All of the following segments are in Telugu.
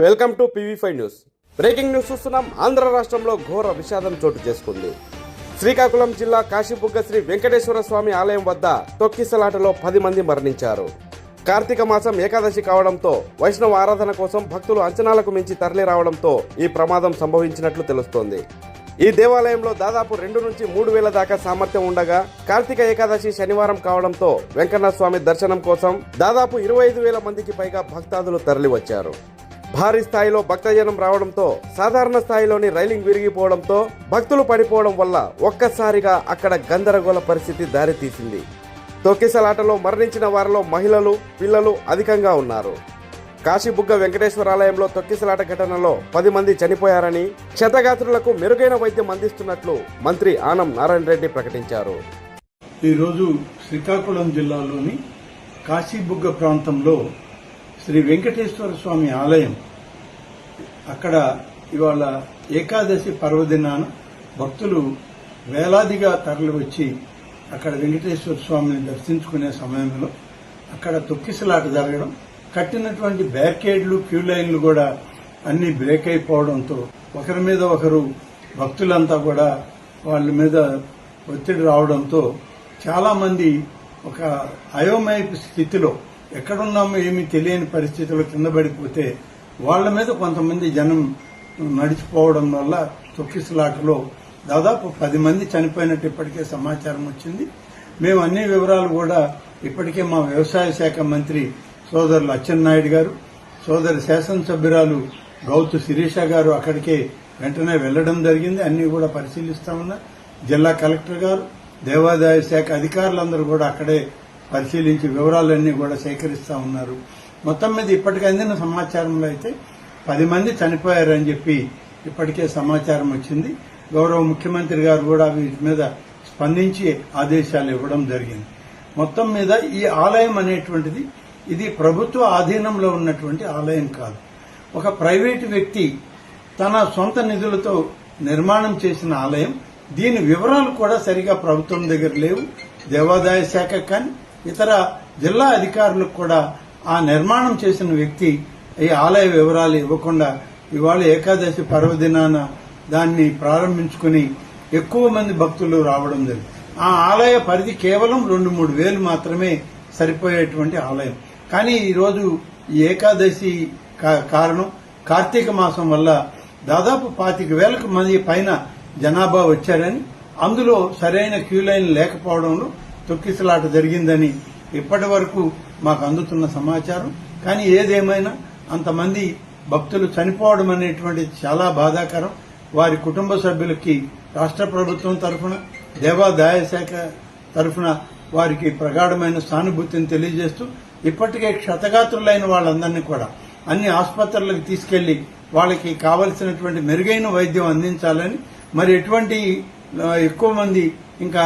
Welcome to PV5 news. Breaking news చూస్తున్నాం. ఆంధ్ర రాష్ట్రంలో ఘోర విషాదం చోటు చేసుకుంది. శ్రీకాకుళం జిల్లా కాశీబుగ్గ శ్రీ వెంకటేశ్వర స్వామి ఆలయం వద్ద తొక్కిసలాటలో 10 మంది మరణించారు. కార్తీక మాసం ఏకాదశి కావడంతో వైష్ణవ ఆరాధన కోసం భక్తులు అంచనాలకు మించి తరలి రావడంతో ఈ ప్రమాదం సంభవించినట్లు తెలుస్తోంది. ఈ దేవాలయంలో దాదాపు 2 నుంచి 3 వేల దాకా సామర్థ్యం ఉండగా కార్తీక ఏకాదశి శనివారం కావడంతో వెంకన్న స్వామి దర్శనం కోసం దాదాపు 25,000 మందికి పైగా భక్తాదులు తరలివచ్చారు. భారీ స్థాయిలో భక్తజనం రావడంతో సాధారణ స్థాయిలోని రైలింగ్ విరిగిపోవడంతో భక్తులు పడిపోవడం వల్ల ఒక్కసారిగా అక్కడ గందరగోళ పరిస్థితి దారితీసింది. తొక్కిసలాటలో మరణించిన వారిలో మహిళలు, పిల్లలు అధికంగా ఉన్నారు. కాశీబుగ్గ వెంకటేశ్వరాలయంలో తొక్కిసలాట ఘటనలో 10 మంది చనిపోయారని, క్షతగాత్రులకు మెరుగైన వైద్యం అందిస్తున్నట్లు మంత్రి ఆనం నారాయణ రెడ్డి ప్రకటించారు. ఈరోజు శ్రీకాకుళం జిల్లాలోని కాశీబుగ్గ ప్రాంతంలో శ్రీ వెంకటేశ్వర స్వామి ఆలయం, అక్కడ ఇవాళ ఏకాదశి పర్వదినాన భక్తులు వేలాదిగా తరలివచ్చి అక్కడ వెంకటేశ్వర స్వామిని దర్శించుకునే సమయంలో అక్కడ తొక్కిసలాట జరగడం, కట్టినటువంటి బ్యారికేడ్లు, క్యూ లైన్లు కూడా అన్ని బ్రేక్ అయిపోవడంతో ఒకరి మీద ఒకరు భక్తులంతా కూడా వాళ్ళ మీద ఒత్తిడి రావడంతో చాలా మంది ఒక అయోమయపు స్థితిలో, ఎక్కడున్నామో ఏమీ తెలియని పరిస్థితిలో కింద పడిపోతే వాళ్ల మీద కొంతమంది జనం నడిచిపోవడం వల్ల తొక్కిసలాటలో దాదాపు 10 మంది చనిపోయినట్టు ఇప్పటికే సమాచారం వచ్చింది. మేము అన్ని వివరాలు కూడా ఇప్పటికే మా వ్యవసాయ శాఖ మంత్రి సోదరులు అచ్చెన్నాయుడు గారు, సోదరి శాసనసభ్యురాలు గౌతు శిరీష గారు అక్కడికే వెంటనే వెళ్లడం జరిగింది. అన్ని కూడా పరిశీలిస్తా ఉన్నారు. జిల్లా కలెక్టర్ గారు, దేవాదాయ శాఖ అధికారులందరూ కూడా అక్కడే పరిశీలించి వివరాలన్నీ కూడా సేకరిస్తా ఉన్నారు. మొత్తం మీద ఇప్పటికే అందిన సమాచారంలో అయితే 10 మంది చనిపోయారని చెప్పి ఇప్పటికే సమాచారం వచ్చింది. గౌరవ ముఖ్యమంత్రి గారు కూడా వీటి మీద స్పందించి ఆదేశాలు ఇవ్వడం జరిగింది. మొత్తం మీద ఈ ఆలయం అనేటువంటిది ఇది ప్రభుత్వ ఆధీనంలో ఉన్నటువంటి ఆలయం కాదు. ఒక ప్రైవేటు వ్యక్తి తన సొంత నిధులతో నిర్మాణం చేసిన ఆలయం. దీని వివరాలు కూడా సరిగా ప్రభుత్వం దగ్గర లేవు. దేవాదాయ శాఖ కానీ ఇతర జిల్లా అధికారులకు కూడా ఆ నిర్మాణం చేసిన వ్యక్తి ఈ ఆలయ వివరాలు ఇవ్వకుండా ఇవాళ ఏకాదశి పర్వదినాన దాన్ని ప్రారంభించుకుని ఎక్కువ మంది భక్తులు రావడం జరిగింది. ఆ ఆలయ పరిధి కేవలం 2-3 వేలు మాత్రమే సరిపోయేటువంటి ఆలయం. కానీ ఈరోజు ఈ ఏకాదశి కారణం కార్తీక మాసం వల్ల దాదాపు 25,000 మంది పైన జనాభా వచ్చారని, అందులో సరైన క్యూ లైన్ లేకపోవడంలో తొక్కిసలాట జరిగిందని ఇప్పటి వరకు మాకు అందుతున్న సమాచారం. కానీ ఏదేమైనా అంతమంది భక్తులు చనిపోవడం అనేటువంటిది చాలా బాధాకరం. వారి కుటుంబ సభ్యులకి రాష్ట్ర ప్రభుత్వం తరఫున, దేవాదాయ శాఖ తరఫున వారికి ప్రగాఢమైన సానుభూతిని తెలియజేస్తూ ఇప్పటికే క్షతగాత్రులైన వాళ్ళందరినీ కూడా అన్ని ఆసుపత్రులకు తీసుకెళ్లి వాళ్ళకి కావలసినటువంటి మెరుగైన వైద్యం అందించాలని, మరి ఎటువంటి ఎక్కువ మంది ఇంకా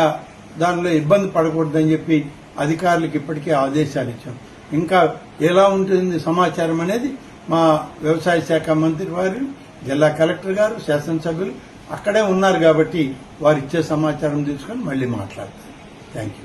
దానిలో ఇబ్బంది పడకూడదని చెప్పి అధికారులకు ఇప్పటికే ఆదేశాలు ఇచ్చాం. ఇంకా ఎలా ఉంటుంది సమాచారం అనేది మా వ్యవసాయ శాఖ మంత్రి వారు, జిల్లా కలెక్టర్ గారు, శాసనసభ్యులు అక్కడే ఉన్నారు కాబట్టి వారు ఇచ్చే సమాచారం తీసుకుని మళ్లీ మాట్లాడతారు. Thank you.